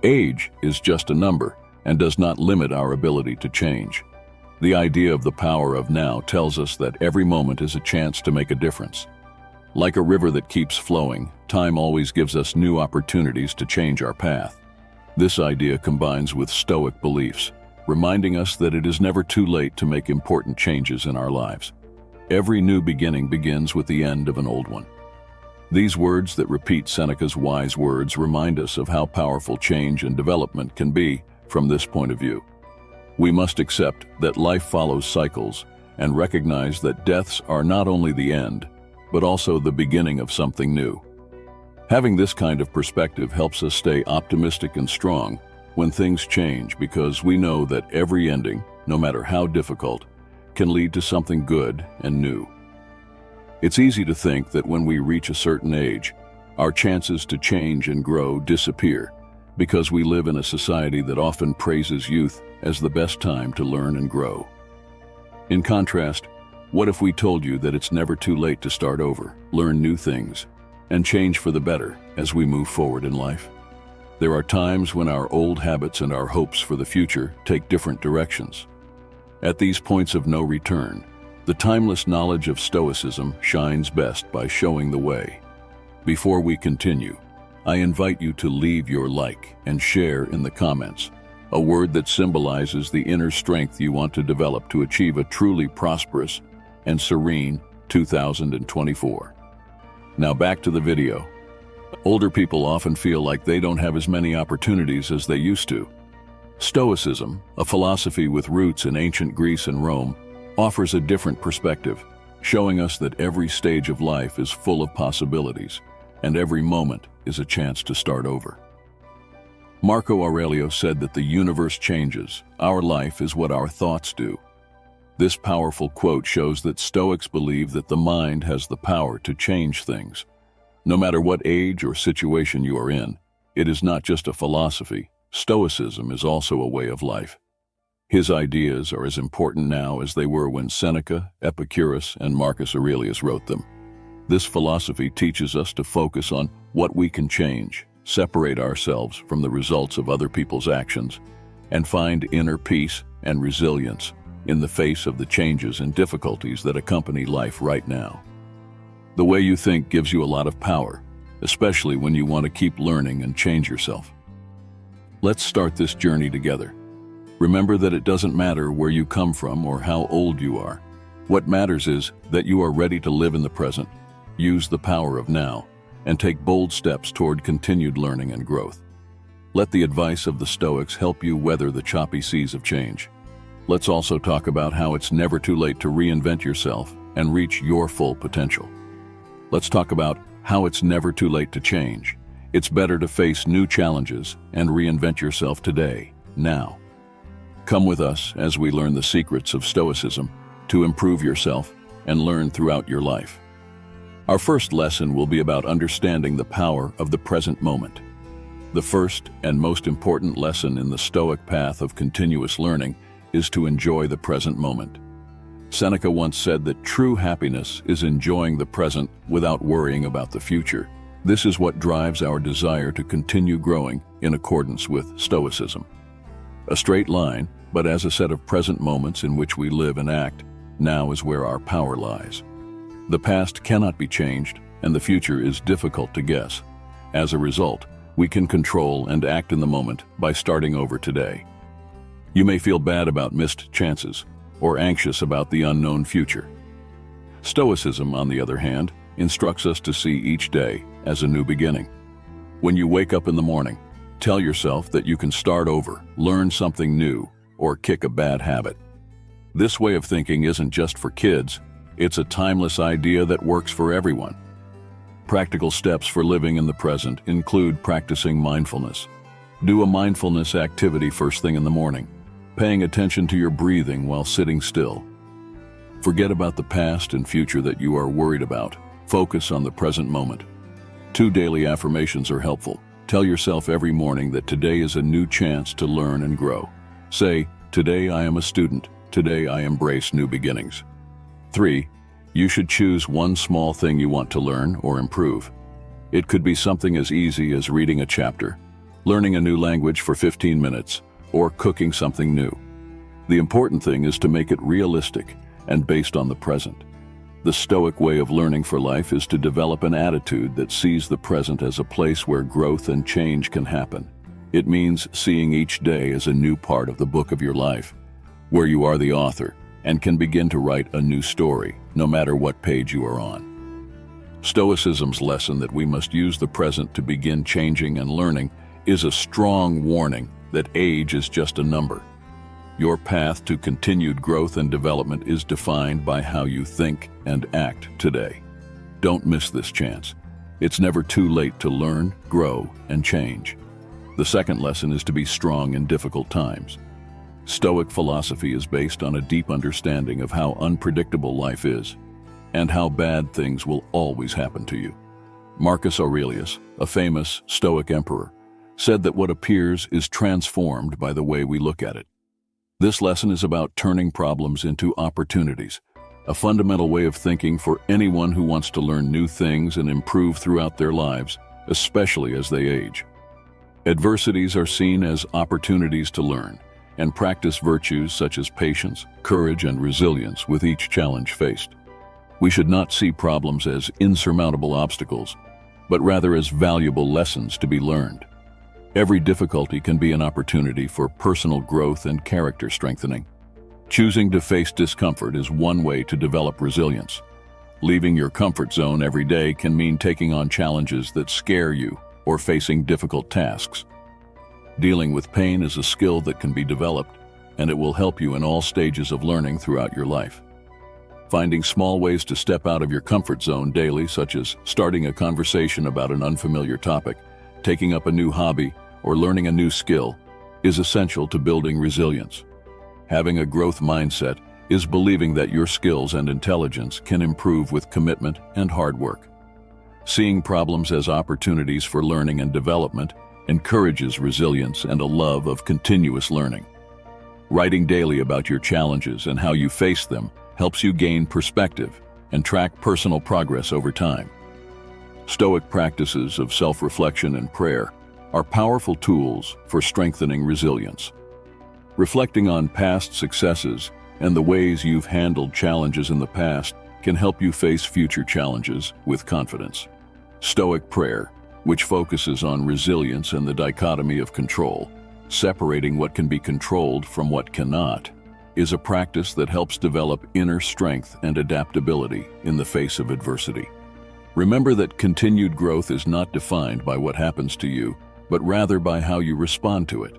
Age is just a number and does not limit our ability to change. The idea of the power of now tells us that every moment is a chance to make a difference. Like a river that keeps flowing, time always gives us new opportunities to change our path. This idea combines with Stoic beliefs, reminding us that it is never too late to make important changes in our lives. Every new beginning begins with the end of an old one. These words that repeat Seneca's wise words remind us of how powerful change and development can be from this point of view. We must accept that life follows cycles and recognize that deaths are not only the end, but also the beginning of something new. Having this kind of perspective helps us stay optimistic and strong when things change, because we know that every ending, no matter how difficult, can lead to something good and new. It's easy to think that when we reach a certain age, our chances to change and grow disappear, because we live in a society that often praises youth as the best time to learn and grow. In contrast, what if we told you that it's never too late to start over, learn new things, and change for the better as we move forward in life? There are times when our old habits and our hopes for the future take different directions. At these points of no return, the timeless knowledge of Stoicism shines best by showing the way. Before we continue, I invite you to leave your like and share in the comments, a word that symbolizes the inner strength you want to develop to achieve a truly prosperous and serene 2024. Now back to the video. Older people often feel like they don't have as many opportunities as they used to. Stoicism, a philosophy with roots in ancient Greece and Rome, offers a different perspective, showing us that every stage of life is full of possibilities, and every moment is a chance to start over. Marcus Aurelius said that the universe changes, our life is what our thoughts do. This powerful quote shows that Stoics believe that the mind has the power to change things. No matter what age or situation you are in, it is not just a philosophy. Stoicism is also a way of life. His ideas are as important now as they were when Seneca, Epictetus, and Marcus Aurelius wrote them. This philosophy teaches us to focus on what we can change, separate ourselves from the results of other people's actions, and find inner peace and resilience in the face of the changes and difficulties that accompany life right now. The way you think gives you a lot of power, especially when you want to keep learning and change yourself. Let's start this journey together. Remember that it doesn't matter where you come from or how old you are. What matters is that you are ready to live in the present, use the power of now, and take bold steps toward continued learning and growth. Let the advice of the Stoics help you weather the choppy seas of change. Let's also talk about how it's never too late to reinvent yourself and reach your full potential. Let's talk about how it's never too late to change. It's better to face new challenges and reinvent yourself today, now. Come with us as we learn the secrets of Stoicism to improve yourself and learn throughout your life. Our first lesson will be about understanding the power of the present moment. The first and most important lesson in the Stoic path of continuous learning is to enjoy the present moment. Seneca once said that true happiness is enjoying the present without worrying about the future. This is what drives our desire to continue growing in accordance with Stoicism. A straight line, but as a set of present moments in which we live and act, now is where our power lies. The past cannot be changed, and the future is difficult to guess. As a result, we can control and act in the moment by starting over today. You may feel bad about missed chances, or anxious about the unknown future. Stoicism, on the other hand, instructs us to see each day as a new beginning. When you wake up in the morning, tell yourself that you can start over, learn something new, or kick a bad habit. This way of thinking isn't just for kids, it's a timeless idea that works for everyone. Practical steps for living in the present include practicing mindfulness. Do a mindfulness activity first thing in the morning, paying attention to your breathing while sitting still. Forget about the past and future that you are worried about. Focus on the present moment. 2 daily affirmations are helpful. Tell yourself every morning that today is a new chance to learn and grow. Say, "Today I am a student. Today I embrace new beginnings." 3. You should choose one small thing you want to learn or improve. It could be something as easy as reading a chapter, learning a new language for 15 minutes, or cooking something new. The important thing is to make it realistic and based on the present. The Stoic way of learning for life is to develop an attitude that sees the present as a place where growth and change can happen. It means seeing each day as a new part of the book of your life, where you are the author and can begin to write a new story, no matter what page you are on. Stoicism's lesson that we must use the present to begin changing and learning is a strong warning that age is just a number. Your path to continued growth and development is defined by how you think and act today. Don't miss this chance. It's never too late to learn, grow, and change. The second lesson is to be strong in difficult times. Stoic philosophy is based on a deep understanding of how unpredictable life is and how bad things will always happen to you. Marcus Aurelius, a famous Stoic emperor, said that what appears is transformed by the way we look at it. This lesson is about turning problems into opportunities, a fundamental way of thinking for anyone who wants to learn new things and improve throughout their lives, especially as they age. Adversities are seen as opportunities to learn and practice virtues such as patience, courage, and resilience with each challenge faced. We should not see problems as insurmountable obstacles, but rather as valuable lessons to be learned. Every difficulty can be an opportunity for personal growth and character strengthening. Choosing to face discomfort is one way to develop resilience. Leaving your comfort zone every day can mean taking on challenges that scare you or facing difficult tasks. Dealing with pain is a skill that can be developed, and it will help you in all stages of learning throughout your life. Finding small ways to step out of your comfort zone daily, such as starting a conversation about an unfamiliar topic, taking up a new hobby, or learning a new skill, is essential to building resilience. Having a growth mindset is believing that your skills and intelligence can improve with commitment and hard work. Seeing problems as opportunities for learning and development encourages resilience and a love of continuous learning. Writing daily about your challenges and how you face them helps you gain perspective and track personal progress over time. Stoic practices of self-reflection and prayer are powerful tools for strengthening resilience. Reflecting on past successes and the ways you've handled challenges in the past can help you face future challenges with confidence. Stoic prayer, which focuses on resilience and the dichotomy of control, separating what can be controlled from what cannot, is a practice that helps develop inner strength and adaptability in the face of adversity. Remember that continued growth is not defined by what happens to you, but rather by how you respond to it.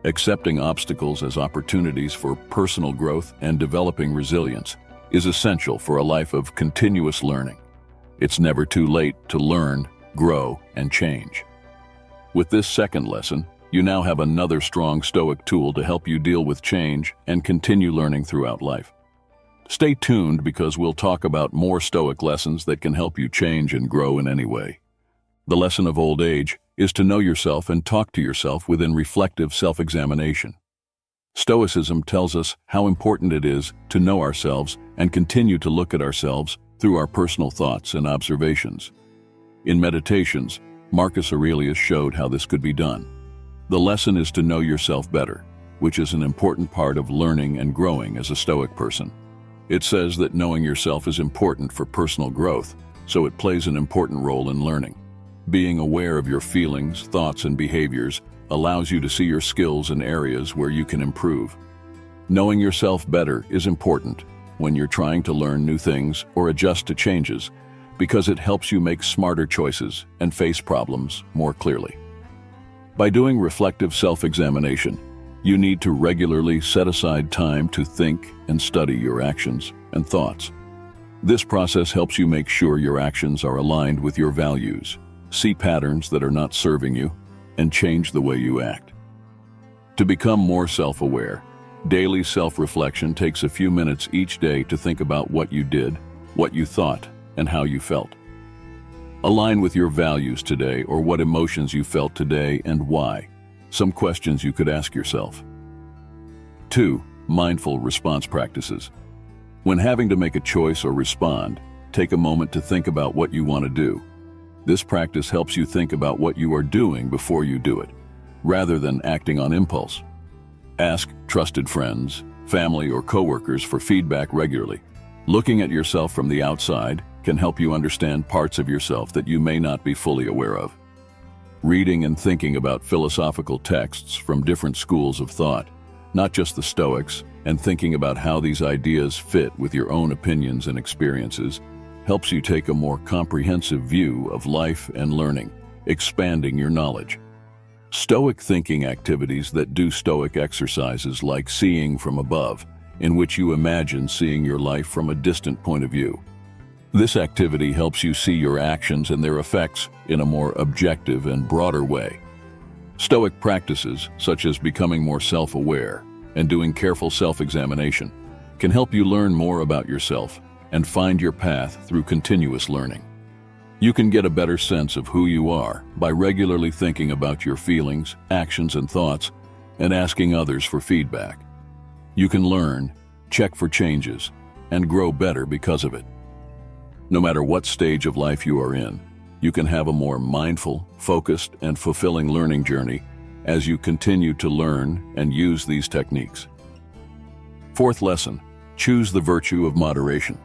Accepting obstacles as opportunities for personal growth and developing resilience is essential for a life of continuous learning. It's never too late to learn, grow, and change. With this second lesson, you now have another strong Stoic tool to help you deal with change and continue learning throughout life. Stay tuned because we'll talk about more Stoic lessons that can help you change and grow in any way. The lesson of old age is to know yourself and talk to yourself within reflective self-examination. Stoicism tells us how important it is to know ourselves and continue to look at ourselves through our personal thoughts and observations. In Meditations, Marcus Aurelius showed how this could be done. The lesson is to know yourself better, which is an important part of learning and growing as a Stoic person. It says that knowing yourself is important for personal growth, so it plays an important role in learning. Being aware of your feelings, thoughts, and behaviors allows you to see your skills and areas where you can improve. Knowing yourself better is important when you're trying to learn new things or adjust to changes, because it helps you make smarter choices and face problems more clearly. By doing reflective self-examination, you need to regularly set aside time to think and study your actions and thoughts. This process helps you make sure your actions are aligned with your values, see patterns that are not serving you, and change the way you act. To become more self-aware, daily self-reflection takes a few minutes each day to think about what you did, what you thought, and how you felt. Align with your values today or what emotions you felt today and why. Some questions you could ask yourself. 2. Mindful response practices. When having to make a choice or respond, take a moment to think about what you want to do. This practice helps you think about what you are doing before you do it, rather than acting on impulse. Ask trusted friends, family, or coworkers for feedback regularly. Looking at yourself from the outside can help you understand parts of yourself that you may not be fully aware of. Reading and thinking about philosophical texts from different schools of thought, not just the Stoics, and thinking about how these ideas fit with your own opinions and experiences, helps you take a more comprehensive view of life and learning, expanding your knowledge. Stoic thinking activities that do Stoic exercises like seeing from above, in which you imagine seeing your life from a distant point of view. This activity helps you see your actions and their effects in a more objective and broader way. Stoic practices, such as becoming more self-aware and doing careful self-examination, can help you learn more about yourself and find your path through continuous learning. You can get a better sense of who you are by regularly thinking about your feelings, actions, and thoughts, and asking others for feedback. You can learn, check for changes, and grow better because of it. No matter what stage of life you are in, you can have a more mindful, focused, and fulfilling learning journey as you continue to learn and use these techniques. Fourth lesson, choose the virtue of moderation.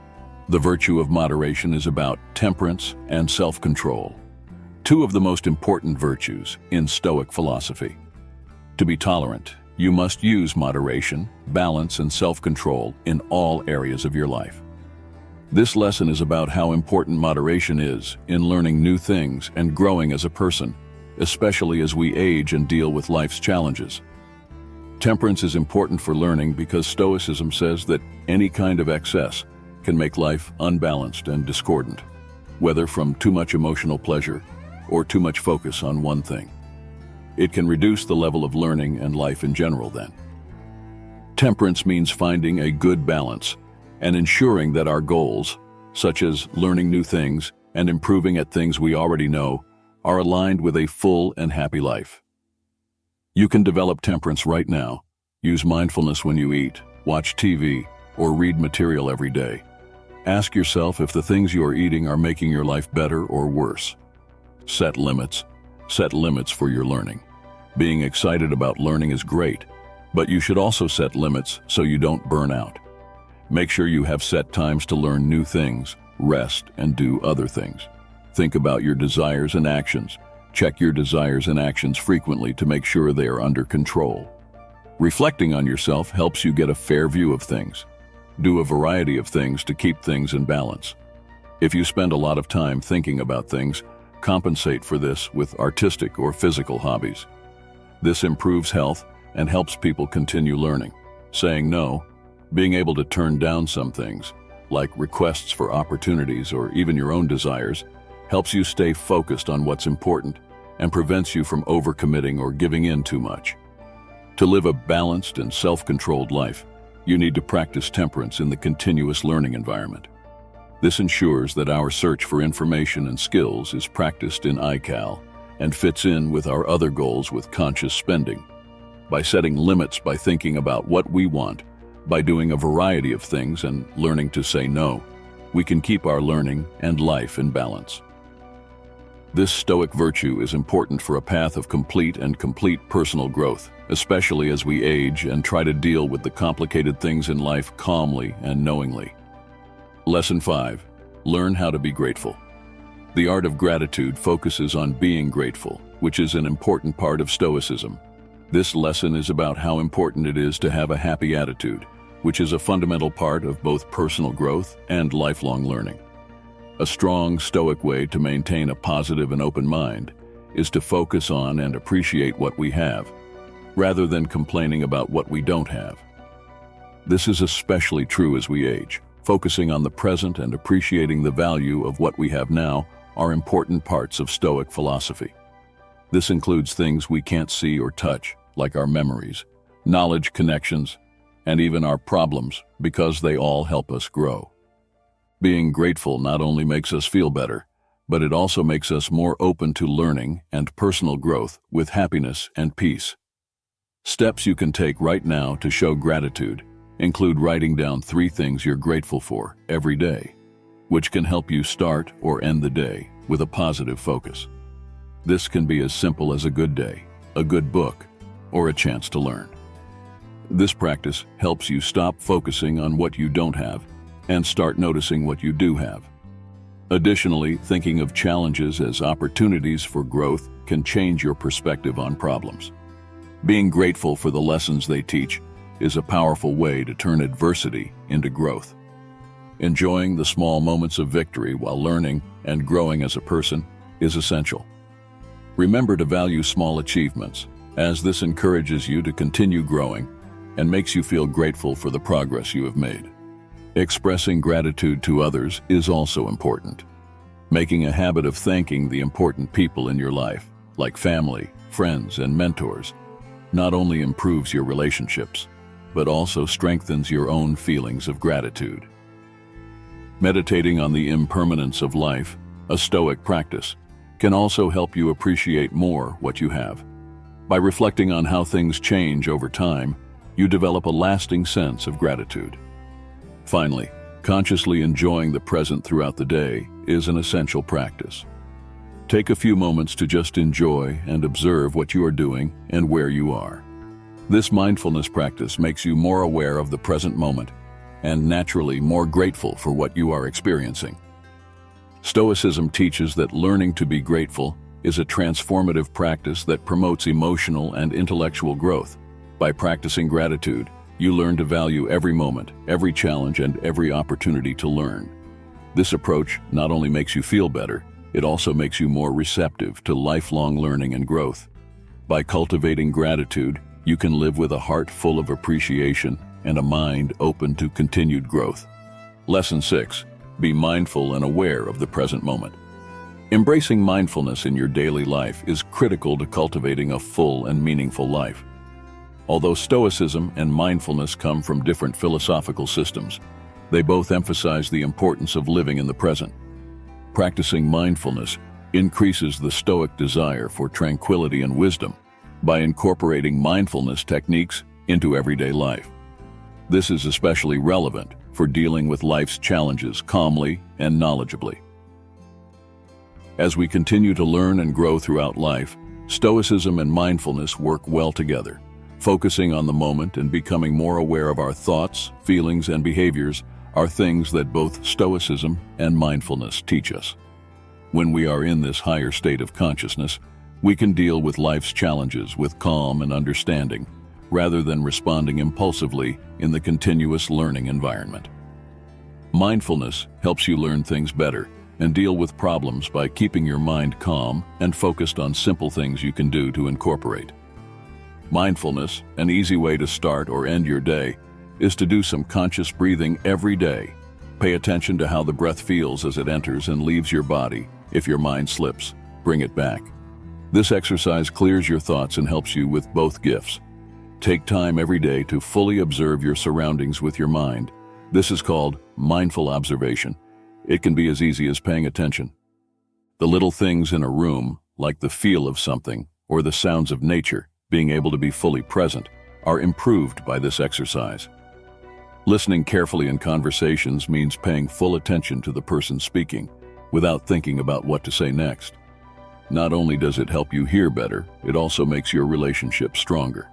The virtue of moderation is about temperance and self-control, two of the most important virtues in Stoic philosophy. To be tolerant, you must use moderation, balance, and self-control in all areas of your life. This lesson is about how important moderation is in learning new things and growing as a person, especially as we age and deal with life's challenges. Temperance is important for learning because Stoicism says that any kind of excess can make life unbalanced and discordant, whether from too much emotional pleasure or too much focus on one thing. It can reduce the level of learning and life in general then. Temperance means finding a good balance and ensuring that our goals, such as learning new things and improving at things we already know, are aligned with a full and happy life. You can develop temperance right now. Use mindfulness when you eat, watch TV, or read material every day. Ask yourself if the things you are eating are making your life better or worse. Set limits. Set limits for your learning. Being excited about learning is great, but you should also set limits so you don't burn out. Make sure you have set times to learn new things, rest, and do other things. Think about your desires and actions. Check your desires and actions frequently to make sure they are under control. Reflecting on yourself helps you get a fair view of things. Do a variety of things to keep things in balance. If you spend a lot of time thinking about things, compensate for this with artistic or physical hobbies. This improves health and helps people continue learning. Saying no, being able to turn down some things, like requests for opportunities or even your own desires, helps you stay focused on what's important and prevents you from overcommitting or giving in too much. To live a balanced and self-controlled life, you need to practice temperance in the continuous learning environment. This ensures that our search for information and skills is practiced in iCal and fits in with our other goals with conscious spending. By setting limits, by thinking about what we want, by doing a variety of things and learning to say no, we can keep our learning and life in balance. This Stoic virtue is important for a path of complete personal growth, especially as we age and try to deal with the complicated things in life calmly and knowingly. Lesson 5. Learn how to be grateful. The art of gratitude focuses on being grateful, which is an important part of Stoicism. This lesson is about how important it is to have a happy attitude, which is a fundamental part of both personal growth and lifelong learning. A strong Stoic way to maintain a positive and open mind is to focus on and appreciate what we have, rather than complaining about what we don't have. This is especially true as we age. Focusing on the present and appreciating the value of what we have now are important parts of Stoic philosophy. This includes things we can't see or touch, like our memories, knowledge, connections, and even our problems, because they all help us grow. Being grateful not only makes us feel better, but it also makes us more open to learning and personal growth with happiness and peace. Steps you can take right now to show gratitude include writing down 3 things you're grateful for every day, which can help you start or end the day with a positive focus. This can be as simple as a good day, a good book, or a chance to learn. This practice helps you stop focusing on what you don't have and start noticing what you do have. Additionally, thinking of challenges as opportunities for growth can change your perspective on problems. Being grateful for the lessons they teach is a powerful way to turn adversity into growth. Enjoying the small moments of victory while learning and growing as a person is essential. Remember to value small achievements, as this encourages you to continue growing and makes you feel grateful for the progress you have made. Expressing gratitude to others is also important. Making a habit of thanking the important people in your life, like family, friends, and mentors, not only improves your relationships, but also strengthens your own feelings of gratitude. Meditating on the impermanence of life, a Stoic practice, can also help you appreciate more what you have. By reflecting on how things change over time, you develop a lasting sense of gratitude. Finally, consciously enjoying the present throughout the day is an essential practice. Take a few moments to just enjoy and observe what you are doing and where you are. This mindfulness practice makes you more aware of the present moment and naturally more grateful for what you are experiencing. Stoicism teaches that learning to be grateful is a transformative practice that promotes emotional and intellectual growth. By practicing gratitude, you learn to value every moment, every challenge, and every opportunity to learn. This approach not only makes you feel better, it also makes you more receptive to lifelong learning and growth. By cultivating gratitude, you can live with a heart full of appreciation and a mind open to continued growth. Lesson 6. Be mindful and aware of the present moment. Embracing mindfulness in your daily life is critical to cultivating a full and meaningful life. Although Stoicism and mindfulness come from different philosophical systems, they both emphasize the importance of living in the present. Practicing mindfulness increases the Stoic desire for tranquility and wisdom by incorporating mindfulness techniques into everyday life. This is especially relevant for dealing with life's challenges calmly and knowledgeably. As we continue to learn and grow throughout life, Stoicism and mindfulness work well together. Focusing on the moment and becoming more aware of our thoughts, feelings, and behaviors are things that both Stoicism and mindfulness teach us. When we are in this higher state of consciousness, we can deal with life's challenges with calm and understanding, rather than responding impulsively in the continuous learning environment. Mindfulness helps you learn things better and deal with problems by keeping your mind calm and focused on simple things you can do to incorporate. Mindfulness, an easy way to start or end your day, is to do some conscious breathing every day. Pay attention to how the breath feels as it enters and leaves your body. If your mind slips, bring it back. This exercise clears your thoughts and helps you with both gifts. Take time every day to fully observe your surroundings with your mind. This is called mindful observation. It can be as easy as paying attention. The little things in a room, like the feel of something or the sounds of nature, being able to be fully present, are improved by this exercise. Listening carefully in conversations means paying full attention to the person speaking, without thinking about what to say next. Not only does it help you hear better, it also makes your relationship stronger.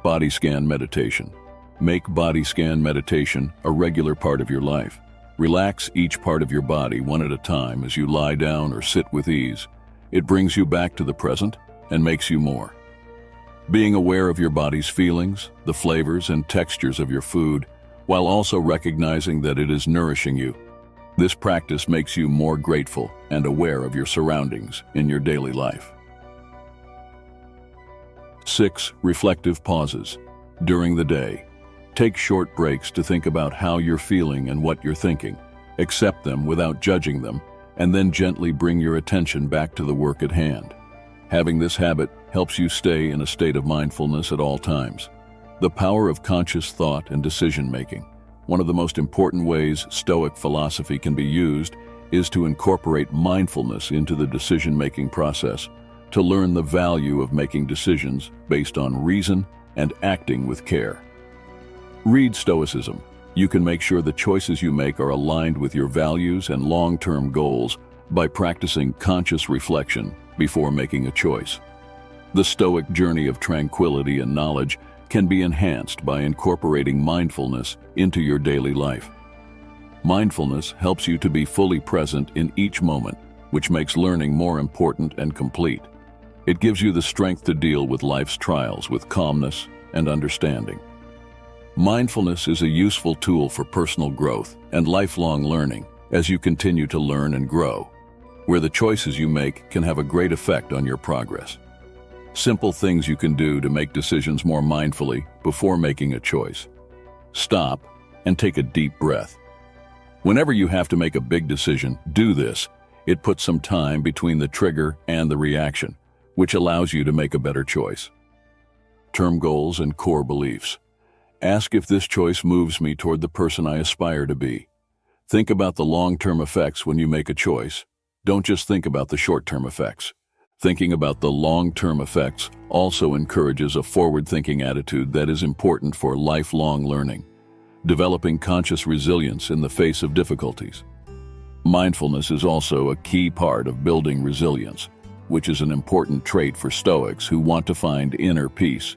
Body scan meditation. Make body scan meditation a regular part of your life. Relax each part of your body one at a time as you lie down or sit with ease. It brings you back to the present and makes you more. Being aware of your body's feelings, the flavors and textures of your food, while also recognizing that it is nourishing you. This practice makes you more grateful and aware of your surroundings in your daily life. 6. Reflective pauses. During the day, take short breaks to think about how you're feeling and what you're thinking. Accept them without judging them, and then gently bring your attention back to the work at hand. Having this habit helps you stay in a state of mindfulness at all times. The power of conscious thought and decision-making. One of the most important ways Stoic philosophy can be used is to incorporate mindfulness into the decision-making process, to learn the value of making decisions based on reason and acting with care. Read Stoicism. You can make sure the choices you make are aligned with your values and long-term goals, by practicing conscious reflection before making a choice. The Stoic journey of tranquility and knowledge can be enhanced by incorporating mindfulness into your daily life. Mindfulness helps you to be fully present in each moment, which makes learning more important and complete. It gives you the strength to deal with life's trials with calmness and understanding. Mindfulness is a useful tool for personal growth and lifelong learning as you continue to learn and grow, where the choices you make can have a great effect on your progress. Simple things you can do to make decisions more mindfully before making a choice. Stop and take a deep breath. Whenever you have to make a big decision, do this. It puts some time between the trigger and the reaction, which allows you to make a better choice. Term goals and core beliefs. Ask if this choice moves me toward the person I aspire to be. Think about the long-term effects when you make a choice. Don't just think about the short-term effects. Thinking about the long-term effects also encourages a forward-thinking attitude that is important for lifelong learning, developing conscious resilience in the face of difficulties. Mindfulness is also a key part of building resilience, which is an important trait for Stoics who want to find inner peace.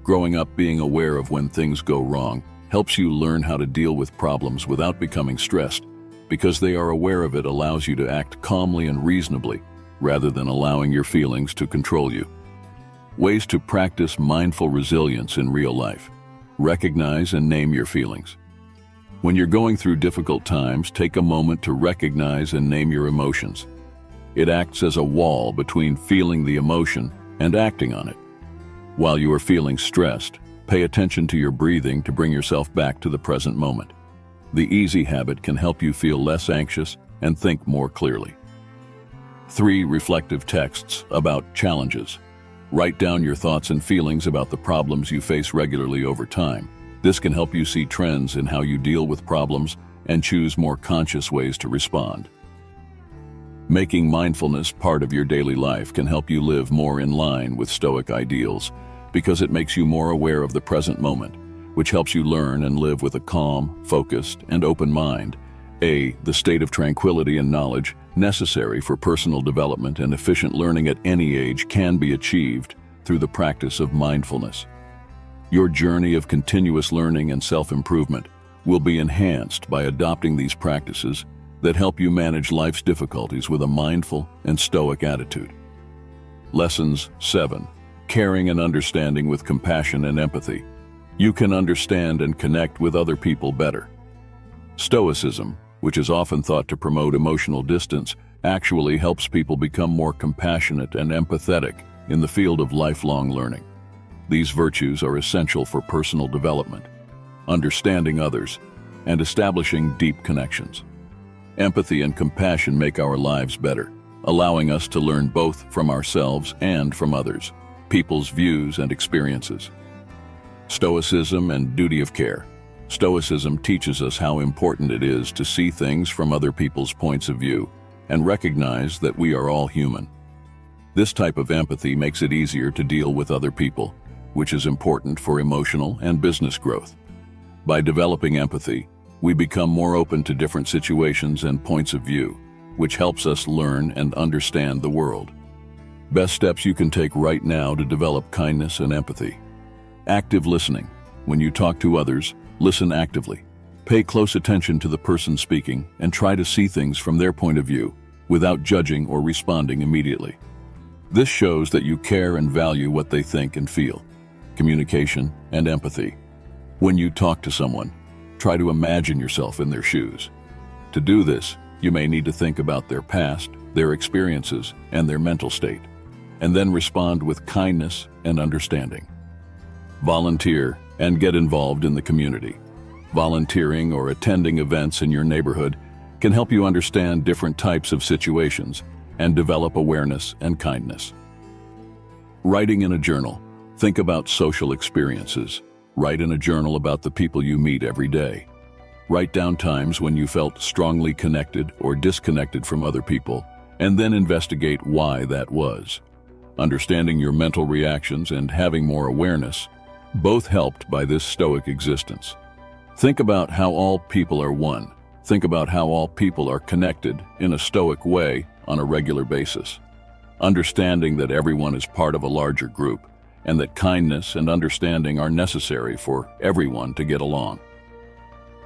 Growing up being aware of when things go wrong helps you learn how to deal with problems without becoming stressed, because they are aware of it allows you to act calmly and reasonably, rather than allowing your feelings to control you. Ways to practice mindful resilience in real life. Recognize and name your feelings. When you're going through difficult times, take a moment to recognize and name your emotions. It acts as a wall between feeling the emotion and acting on it. While you are feeling stressed, pay attention to your breathing to bring yourself back to the present moment. The easy habit can help you feel less anxious and think more clearly. 3 reflective texts about challenges. Write down your thoughts and feelings about the problems you face regularly over time. This can help you see trends in how you deal with problems and choose more conscious ways to respond. Making mindfulness part of your daily life can help you live more in line with Stoic ideals, because it makes you more aware of the present moment, which helps you learn and live with a calm, focused, and open mind. The state of tranquility and knowledge necessary for personal development and efficient learning at any age can be achieved through the practice of mindfulness. Your journey of continuous learning and self-improvement will be enhanced by adopting these practices that help you manage life's difficulties with a mindful and Stoic attitude. Lessons 7. Caring and understanding with compassion and empathy. You can understand and connect with other people better. Stoicism, which is often thought to promote emotional distance, actually helps people become more compassionate and empathetic in the field of lifelong learning. These virtues are essential for personal development, understanding others, and establishing deep connections. Empathy and compassion make our lives better, allowing us to learn both from ourselves and from others, people's views and experiences. Stoicism and duty of care. Stoicism teaches us how important it is to see things from other people's points of view and recognize that we are all human. This type of empathy makes it easier to deal with other people, which is important for emotional and business growth. By developing empathy, we become more open to different situations and points of view, which helps us learn and understand the world. Best steps you can take right now to develop kindness and empathy. Active listening. When you talk to others, listen actively. Pay close attention to the person speaking and try to see things from their point of view without judging or responding immediately. This shows that you care and value what they think and feel. Communication and empathy. When you talk to someone, try to imagine yourself in their shoes. To do this, you may need to think about their past, their experiences, and their mental state, and then respond with kindness and understanding. Volunteer and get involved in the community. Volunteering or attending events in your neighborhood can help you understand different types of situations and develop awareness and kindness. Writing in a journal. Think about social experiences. Write in a journal about the people you meet every day. Write down times when you felt strongly connected or disconnected from other people, and then investigate why that was. Understanding your mental reactions and having more awareness, both helped by this Stoic existence. Think about how all people are one. Think about how all people are connected in a Stoic way on a regular basis. Understanding that everyone is part of a larger group and that kindness and understanding are necessary for everyone to get along.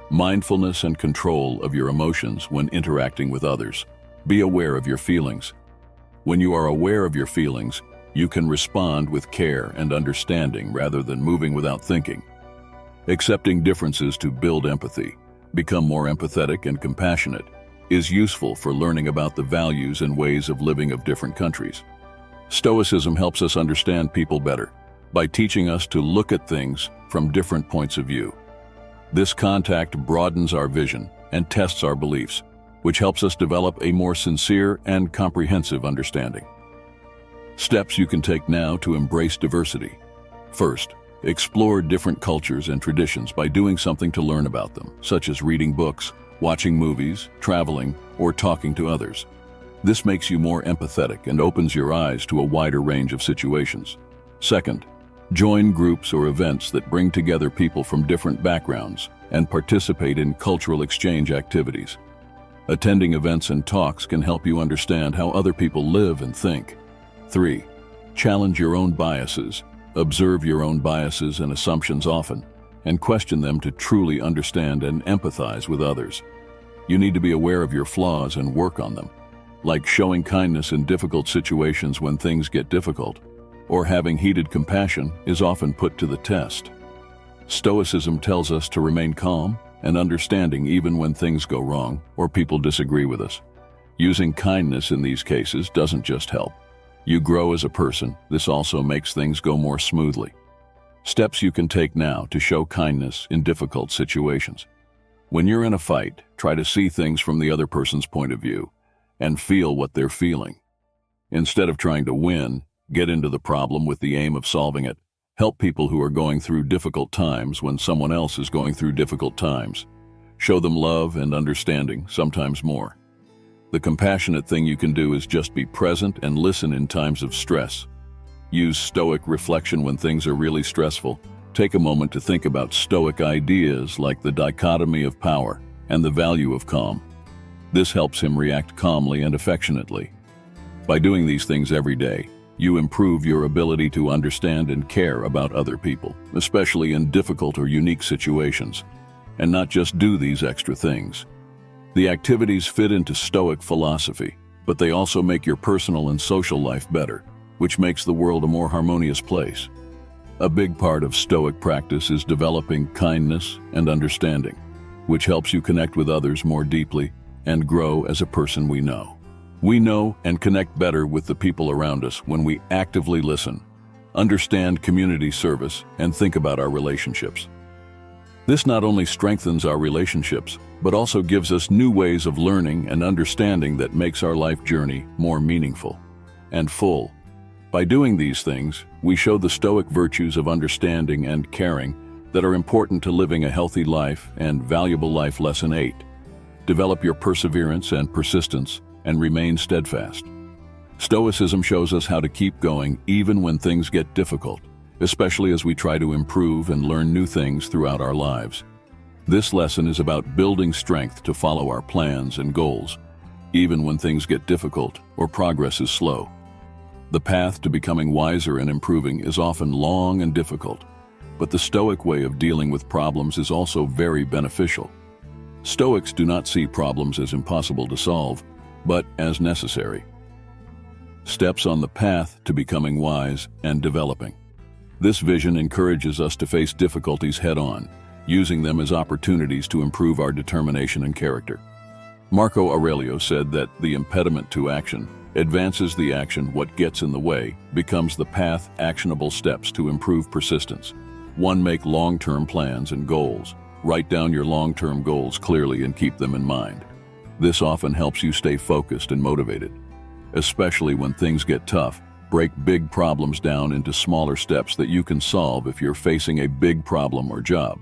Mindfulness and control of your emotions when interacting with others. Be aware of your feelings. When you are aware of your feelings, you can respond with care and understanding rather than moving without thinking. Accepting differences to build empathy, become more empathetic and compassionate, is useful for learning about the values and ways of living of different countries. Stoicism helps us understand people better by teaching us to look at things from different points of view. This contact broadens our vision and tests our beliefs, which helps us develop a more sincere and comprehensive understanding. Steps you can take now to embrace diversity. First, explore different cultures and traditions by doing something to learn about them, such as reading books, watching movies, traveling, or talking to others. This makes you more empathetic and opens your eyes to a wider range of situations. Second, join groups or events that bring together people from different backgrounds and participate in cultural exchange activities. Attending events and talks can help you understand how other people live and think. 3. Challenge your own biases. Observe your own biases and assumptions often, and question them to truly understand and empathize with others. You need to be aware of your flaws and work on them, like showing kindness in difficult situations when things get difficult, or having heated compassion is often put to the test. Stoicism tells us to remain calm and understanding even when things go wrong or people disagree with us. Using kindness in these cases doesn't just help. You grow as a person. This also makes things go more smoothly. Steps you can take now to show kindness in difficult situations. When you're in a fight, try to see things from the other person's point of view and feel what they're feeling. Instead of trying to win, get into the problem with the aim of solving it. Help people who are going through difficult times when someone else is going through difficult times. Show them love and understanding, sometimes more. The compassionate thing you can do is just be present and listen in times of stress. Use Stoic reflection when things are really stressful. Take a moment to think about Stoic ideas like the dichotomy of power and the value of calm. This helps him react calmly and affectionately. By doing these things every day, you improve your ability to understand and care about other people, especially in difficult or unique situations, and not just do these extra things. The activities fit into Stoic philosophy, but they also make your personal and social life better, which makes the world a more harmonious place. A big part of Stoic practice is developing kindness and understanding, which helps you connect with others more deeply and grow as a person we know. We know and connect better with the people around us when we actively listen, understand community service, and think about our relationships. This not only strengthens our relationships, but also gives us new ways of learning and understanding that makes our life journey more meaningful and full. By doing these things, we show the Stoic virtues of understanding and caring that are important to living a healthy life. And valuable life lesson 8. Develop your perseverance and persistence and remain steadfast. Stoicism shows us how to keep going even when things get difficult, especially as we try to improve and learn new things throughout our lives. This lesson is about building strength to follow our plans and goals, even when things get difficult or progress is slow. The path to becoming wiser and improving is often long and difficult, but the Stoic way of dealing with problems is also very beneficial. Stoics do not see problems as impossible to solve, but as necessary. Steps on the path to becoming wise and developing. This vision encourages us to face difficulties head-on, using them as opportunities to improve our determination and character. Marcus Aurelius said that the impediment to action advances the action. What gets in the way becomes the path. Actionable steps to improve persistence. 1. Make long-term plans and goals. Write down your long-term goals clearly and keep them in mind. This often helps you stay focused and motivated. Especially when things get tough, break big problems down into smaller steps that you can solve. If you're facing a big problem or job,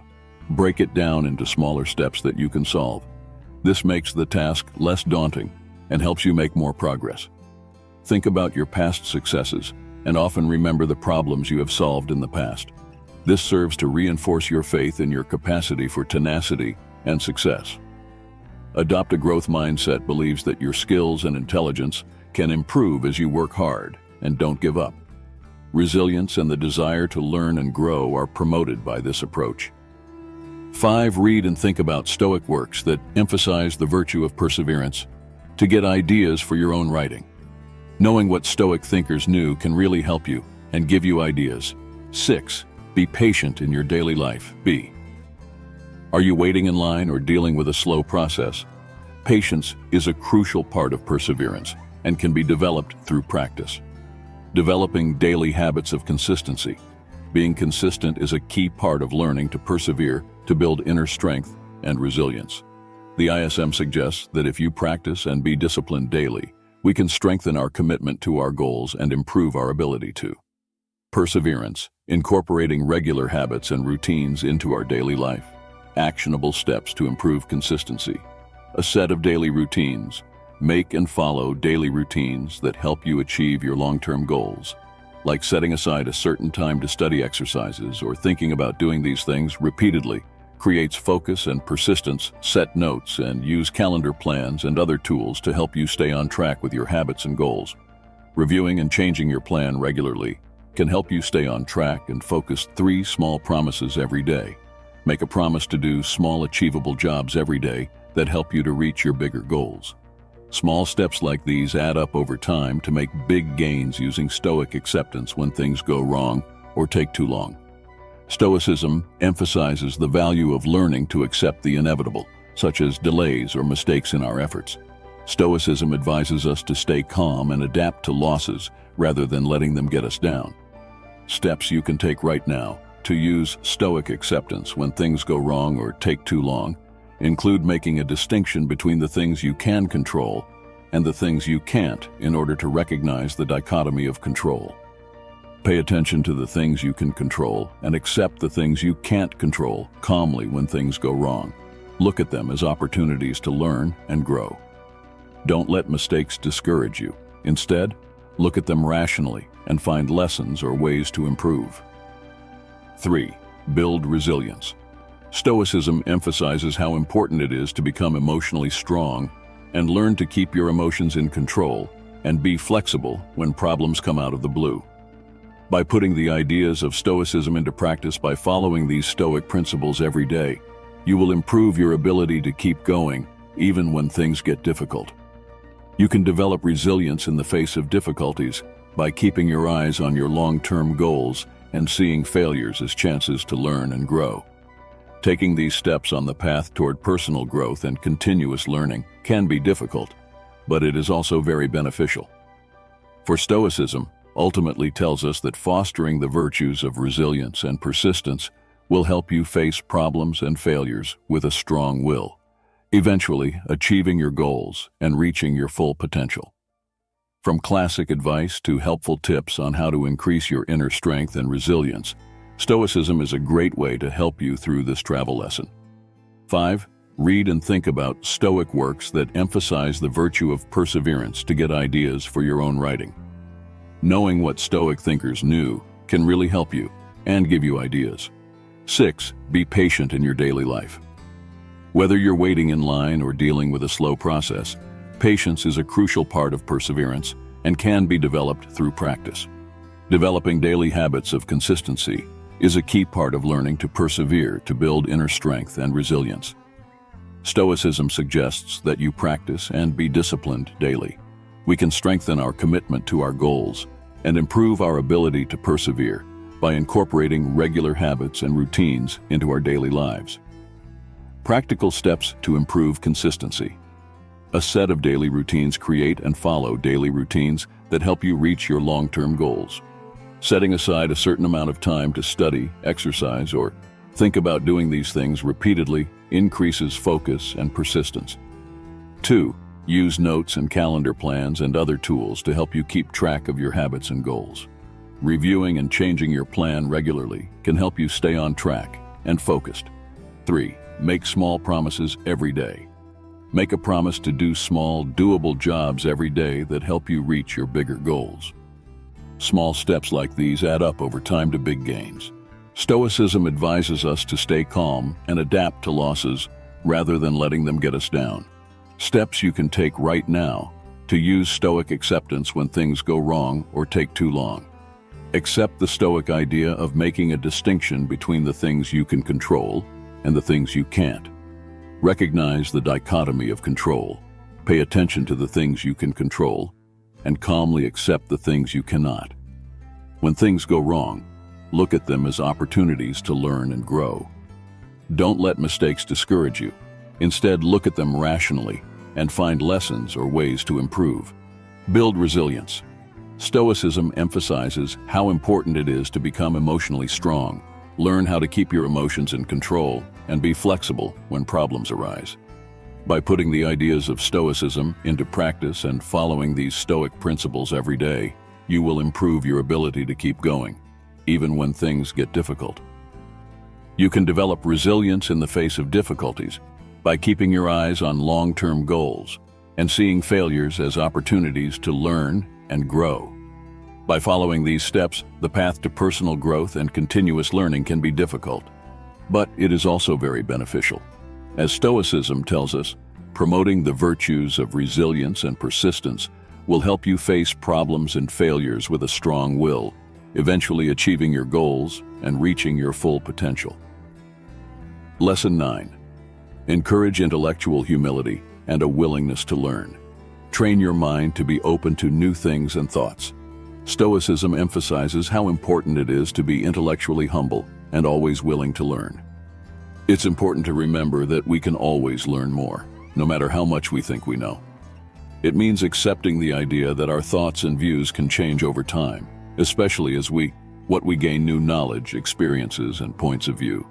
break it down into smaller steps that you can solve. This makes the task less daunting and helps you make more progress. Think about your past successes and often remember the problems you have solved in the past. This serves to reinforce your faith in your capacity for tenacity and success. Adopt a growth mindset believes that your skills and intelligence can improve as you work hard and don't give up. Resilience and the desire to learn and grow are promoted by this approach. 5. Read and think about Stoic works that emphasize the virtue of perseverance to get ideas for your own writing. Knowing what Stoic thinkers knew can really help you and give you ideas. 6. Be patient in your daily life. B. Are you waiting in line or dealing with a slow process? Patience is a crucial part of perseverance and can be developed through practice. Developing daily habits of consistency. Being consistent is a key part of learning to persevere, to build inner strength and resilience. The ISM suggests that if you practice and be disciplined daily, we can strengthen our commitment to our goals and improve our ability to. Perseverance, incorporating regular habits and routines into our daily life. Actionable steps to improve consistency. A set of daily routines. Make and follow daily routines that help you achieve your long-term goals, like setting aside a certain time to study exercises or thinking about doing these things repeatedly. Creates focus and persistence. Set notes and use calendar plans and other tools to help you stay on track with your habits and goals. Reviewing and changing your plan regularly can help you stay on track and focus. 3 small promises every day. Make a promise to do small achievable jobs every day that help you to reach your bigger goals. Small steps like these add up over time to make big gains using Stoic acceptance when things go wrong or take too long. Stoicism emphasizes the value of learning to accept the inevitable, such as delays or mistakes in our efforts. Stoicism advises us to stay calm and adapt to losses rather than letting them get us down. Steps you can take right now to use Stoic acceptance when things go wrong or take too long include making a distinction between the things you can control and the things you can't in order to recognize the dichotomy of control. Pay attention to the things you can control and accept the things you can't control calmly when things go wrong. Look at them as opportunities to learn and grow. Don't let mistakes discourage you. Instead, look at them rationally and find lessons or ways to improve. 3. Build resilience. Stoicism emphasizes how important it is to become emotionally strong and learn to keep your emotions in control and be flexible when problems come out of the blue. By putting the ideas of Stoicism into practice by following these Stoic principles every day, you will improve your ability to keep going even when things get difficult. You can develop resilience in the face of difficulties by keeping your eyes on your long-term goals and seeing failures as chances to learn and grow. Taking these steps on the path toward personal growth and continuous learning can be difficult, but it is also very beneficial. For Stoicism ultimately tells us that fostering the virtues of resilience and persistence will help you face problems and failures with a strong will, eventually achieving your goals and reaching your full potential. From classic advice to helpful tips on how to increase your inner strength and resilience, Stoicism is a great way to help you through this travel lesson. 5. Read and think about Stoic works that emphasize the virtue of perseverance to get ideas for your own writing. Knowing what Stoic thinkers knew can really help you and give you ideas. 6. Be patient in your daily life. Whether you're waiting in line or dealing with a slow process, patience is a crucial part of perseverance and can be developed through practice. Developing daily habits of consistency is a key part of learning to persevere to build inner strength and resilience. Stoicism suggests that you practice and be disciplined daily. We can strengthen our commitment to our goals and improve our ability to persevere by incorporating regular habits and routines into our daily lives. Practical steps to improve consistency. A set of daily routines. Create and follow daily routines that help you reach your long-term goals. Setting aside a certain amount of time to study, exercise, or think about doing these things repeatedly increases focus and persistence. 2. Use notes and calendar plans and other tools to help you keep track of your habits and goals. Reviewing and changing your plan regularly can help you stay on track and focused. 3. Make small promises every day. Make a promise to do small, doable jobs every day that help you reach your bigger goals. Small steps like these add up over time to big gains. Stoicism advises us to stay calm and adapt to losses rather than letting them get us down. Steps you can take right now to use Stoic acceptance when things go wrong or take too long. Accept the Stoic idea of making a distinction between the things you can control and the things you can't. Recognize the dichotomy of control. Pay attention to the things you can control and calmly accept the things you cannot. When things go wrong, look at them as opportunities to learn and grow. Don't let mistakes discourage you. Instead, look at them rationally and find lessons or ways to improve. Build resilience. Stoicism emphasizes how important it is to become emotionally strong. Learn how to keep your emotions in control and be flexible when problems arise. By putting the ideas of Stoicism into practice and following these Stoic principles every day, you will improve your ability to keep going, even when things get difficult. You can develop resilience in the face of difficulties by keeping your eyes on long-term goals and seeing failures as opportunities to learn and grow. By following these steps, the path to personal growth and continuous learning can be difficult, but it is also very beneficial. As Stoicism tells us, promoting the virtues of resilience and persistence will help you face problems and failures with a strong will, eventually achieving your goals and reaching your full potential. Lesson 9. Encourage intellectual humility and a willingness to learn. Train your mind to be open to new things and thoughts. Stoicism emphasizes how important it is to be intellectually humble and always willing to learn. It's important to remember that we can always learn more, no matter how much we think we know. It means accepting the idea that our thoughts and views can change over time, especially as we gain new knowledge, experiences, and points of view.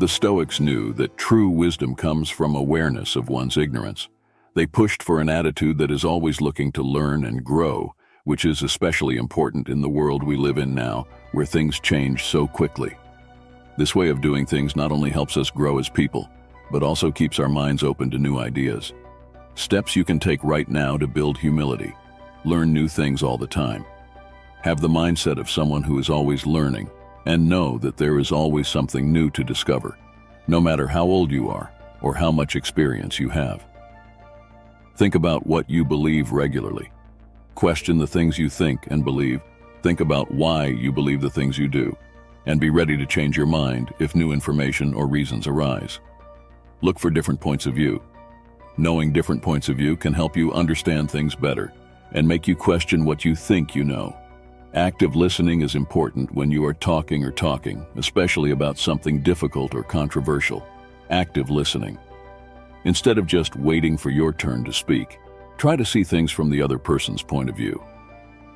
The Stoics knew that true wisdom comes from awareness of one's ignorance. They pushed for an attitude that is always looking to learn and grow, which is especially important in the world we live in now, where things change so quickly. This way of doing things not only helps us grow as people, but also keeps our minds open to new ideas. Steps you can take right now to build humility. Learn new things all the time. Have the mindset of someone who is always learning, and know that there is always something new to discover, no matter how old you are or how much experience you have. Think about what you believe regularly. Question the things you think and believe. Think about why you believe the things you do, and be ready to change your mind if new information or reasons arise. Look for different points of view. Knowing different points of view can help you understand things better and make you question what you think you know. Active listening is important when you are talking, especially about something difficult or controversial. Active listening. Instead of just waiting for your turn to speak, try to see things from the other person's point of view.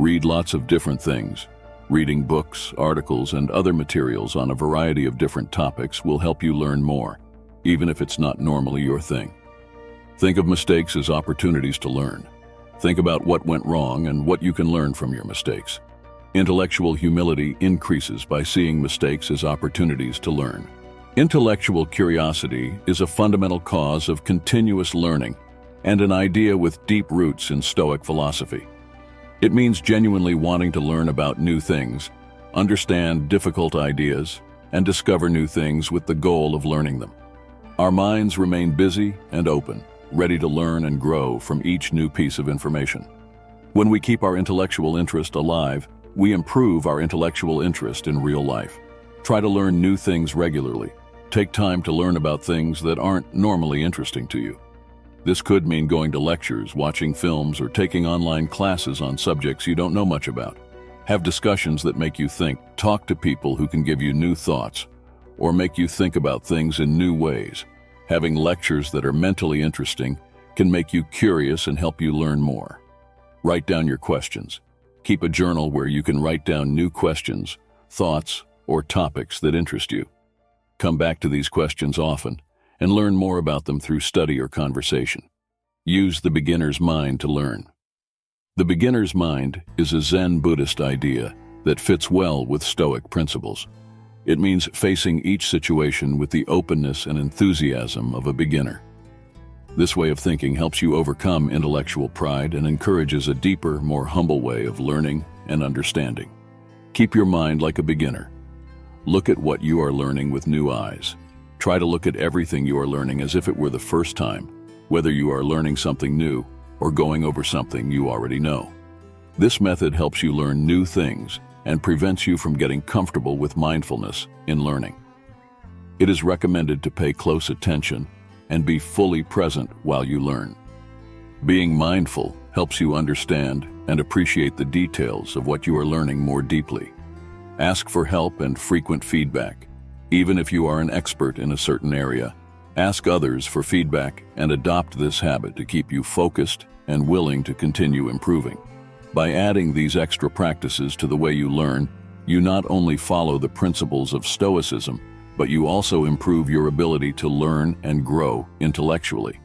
Read lots of different things. Reading books, articles, and other materials on a variety of different topics will help you learn more, even if it's not normally your thing. Think of mistakes as opportunities to learn. Think about what went wrong and what you can learn from your mistakes. Intellectual humility increases by seeing mistakes as opportunities to learn. Intellectual curiosity is a fundamental cause of continuous learning and an idea with deep roots in Stoic philosophy. It means genuinely wanting to learn about new things, understand difficult ideas, and discover new things with the goal of learning them. Our minds remain busy and open, ready to learn and grow from each new piece of information. When we keep our intellectual interest alive, we improve our intellectual interest in real life. Try to learn new things regularly. Take time to learn about things that aren't normally interesting to you. This could mean going to lectures, watching films, or taking online classes on subjects you don't know much about. Have discussions that make you think. Talk to people who can give you new thoughts or make you think about things in new ways. Having lectures that are mentally interesting can make you curious and help you learn more. Write down your questions. Keep a journal where you can write down new questions, thoughts, or topics that interest you. Come back to these questions often and learn more about them through study or conversation. Use the beginner's mind to learn. The beginner's mind is a Zen Buddhist idea that fits well with Stoic principles. It means facing each situation with the openness and enthusiasm of a beginner. This way of thinking helps you overcome intellectual pride and encourages a deeper, more humble way of learning and understanding. Keep your mind like a beginner. Look at what you are learning with new eyes. Try to look at everything you are learning as if it were the first time, whether you are learning something new or going over something you already know. This method helps you learn new things and prevents you from getting comfortable with mindfulness in learning. It is recommended to pay close attention and be fully present while you learn. Being mindful helps you understand and appreciate the details of what you are learning more deeply. Ask for help and frequent feedback. Even if you are an expert in a certain area, ask others for feedback and adopt this habit to keep you focused and willing to continue improving. By adding these extra practices to the way you learn, you not only follow the principles of Stoicism, but you also improve your ability to learn and grow intellectually.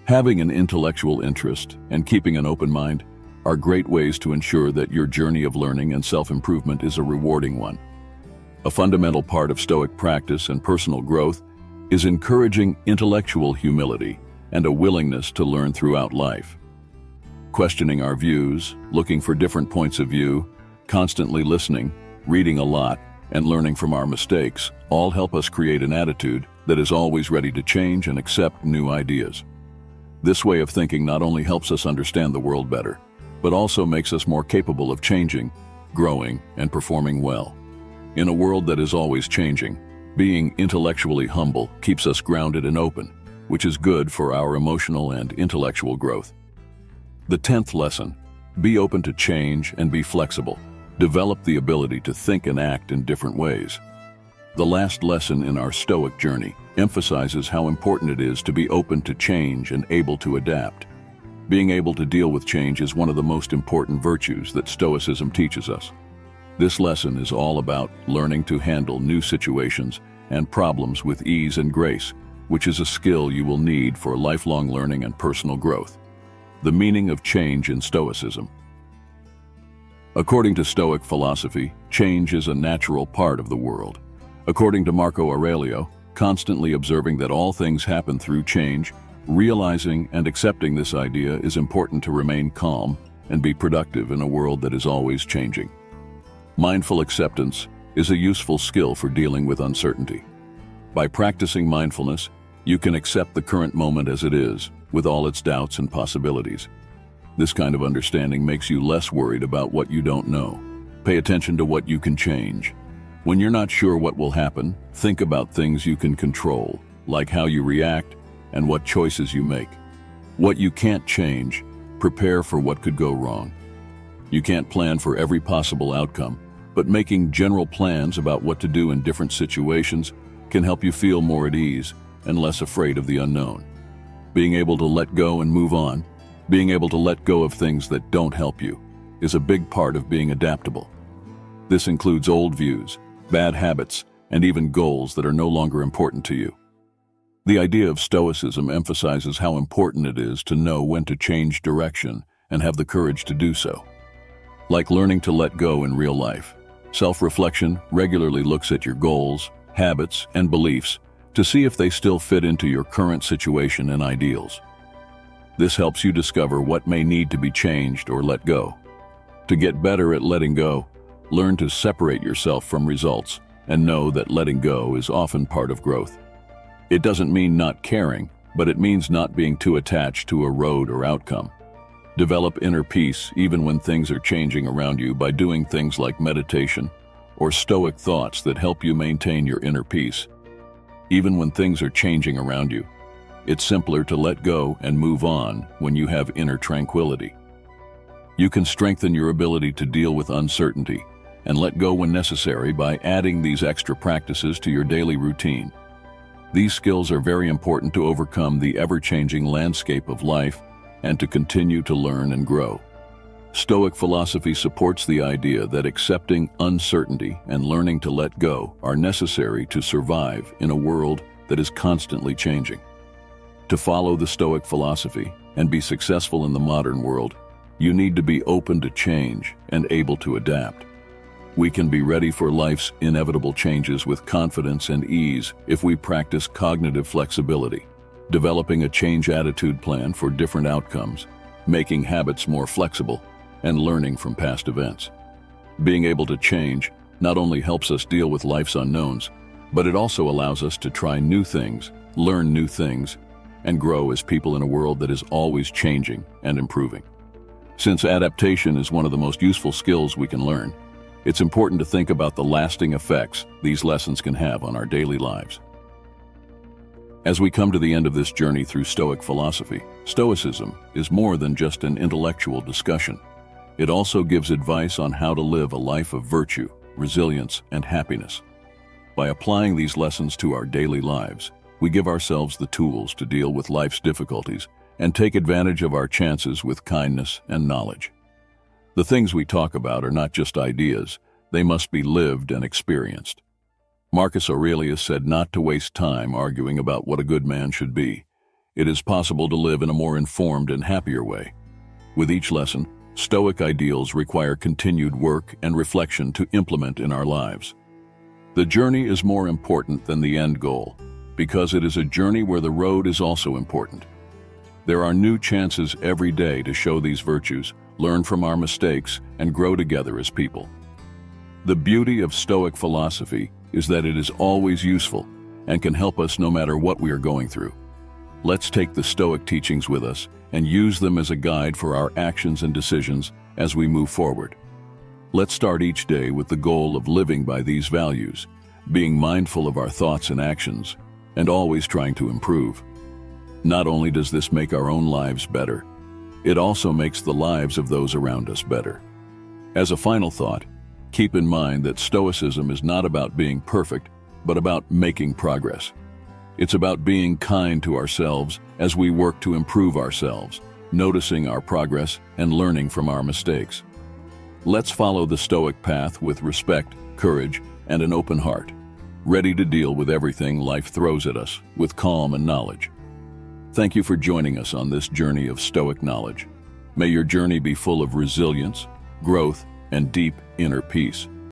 Having an intellectual interest and keeping an open mind are great ways to ensure that your journey of learning and self-improvement is a rewarding one. A fundamental part of Stoic practice and personal growth is encouraging intellectual humility and a willingness to learn throughout life. Questioning our views, looking for different points of view, constantly listening, reading a lot, and learning from our mistakes all help us create an attitude that is always ready to change and accept new ideas. This way of thinking not only helps us understand the world better, but also makes us more capable of changing, growing, and performing well. In a world that is always changing, being intellectually humble keeps us grounded and open, which is good for our emotional and intellectual growth. The 10th lesson: be open to change and be flexible. Develop the ability to think and act in different ways. The last lesson in our Stoic journey emphasizes how important it is to be open to change and able to adapt. Being able to deal with change is one of the most important virtues that Stoicism teaches us. This lesson is all about learning to handle new situations and problems with ease and grace, which is a skill you will need for lifelong learning and personal growth. The meaning of change in Stoicism. According to Stoic philosophy, change is a natural part of the world. According to Marcus Aurelius, constantly observing that all things happen through change, realizing and accepting this idea is important to remain calm and be productive in a world that is always changing. Mindful acceptance is a useful skill for dealing with uncertainty. By practicing mindfulness, you can accept the current moment as it is, with all its doubts and possibilities. This kind of understanding makes you less worried about what you don't know. Pay attention to what you can change. When you're not sure what will happen, think about things you can control, like how you react and what choices you make. What you can't change, prepare for what could go wrong. You can't plan for every possible outcome, but making general plans about what to do in different situations can help you feel more at ease and less afraid of the unknown. Being able to let go and move on, being able to let go of things that don't help you, is a big part of being adaptable. This includes old views, bad habits, and even goals that are no longer important to you. The idea of Stoicism emphasizes how important it is to know when to change direction and have the courage to do so. Like learning to let go in real life, self-reflection regularly looks at your goals, habits, and beliefs to see if they still fit into your current situation and ideals. This helps you discover what may need to be changed or let go. To get better at letting go, learn to separate yourself from results and know that letting go is often part of growth. It doesn't mean not caring, but it means not being too attached to a road or outcome. Develop inner peace even when things are changing around you by doing things like meditation or Stoic thoughts that help you maintain your inner peace. Even when things are changing around you, it's simpler to let go and move on when you have inner tranquility. You can strengthen your ability to deal with uncertainty and let go when necessary by adding these extra practices to your daily routine. These skills are very important to overcome the ever-changing landscape of life and to continue to learn and grow. Stoic philosophy supports the idea that accepting uncertainty and learning to let go are necessary to survive in a world that is constantly changing. To follow the Stoic philosophy and be successful in the modern world, you need to be open to change and able to adapt. We can be ready for life's inevitable changes with confidence and ease if we practice cognitive flexibility, developing a change attitude plan for different outcomes, making habits more flexible, and learning from past events. Being able to change not only helps us deal with life's unknowns, but it also allows us to try new things, learn new things, and grow as people in a world that is always changing and improving. Since adaptation is one of the most useful skills we can learn, it's important to think about the lasting effects these lessons can have on our daily lives. As we come to the end of this journey through Stoic philosophy, Stoicism is more than just an intellectual discussion. It also gives advice on how to live a life of virtue, resilience, and happiness. By applying these lessons to our daily lives, we give ourselves the tools to deal with life's difficulties and take advantage of our chances with kindness and knowledge. The things we talk about are not just ideas, they must be lived and experienced. Marcus Aurelius said not to waste time arguing about what a good man should be. It is possible to live in a more informed and happier way. With each lesson, Stoic ideals require continued work and reflection to implement in our lives. The journey is more important than the end goal, because it is a journey where the road is also important. There are new chances every day to show these virtues, learn from our mistakes, and grow together as people. The beauty of Stoic philosophy is that it is always useful and can help us no matter what we are going through. Let's take the Stoic teachings with us and use them as a guide for our actions and decisions as we move forward. Let's start each day with the goal of living by these values, being mindful of our thoughts and actions, and always trying to improve. Not only does this make our own lives better, it also makes the lives of those around us better. As a final thought, keep in mind that Stoicism is not about being perfect, but about making progress. It's about being kind to ourselves as we work to improve ourselves, noticing our progress and learning from our mistakes. Let's follow the Stoic path with respect, courage, and an open heart, ready to deal with everything life throws at us with calm and knowledge. Thank you for joining us on this journey of Stoic knowledge. May your journey be full of resilience, growth, and deep inner peace.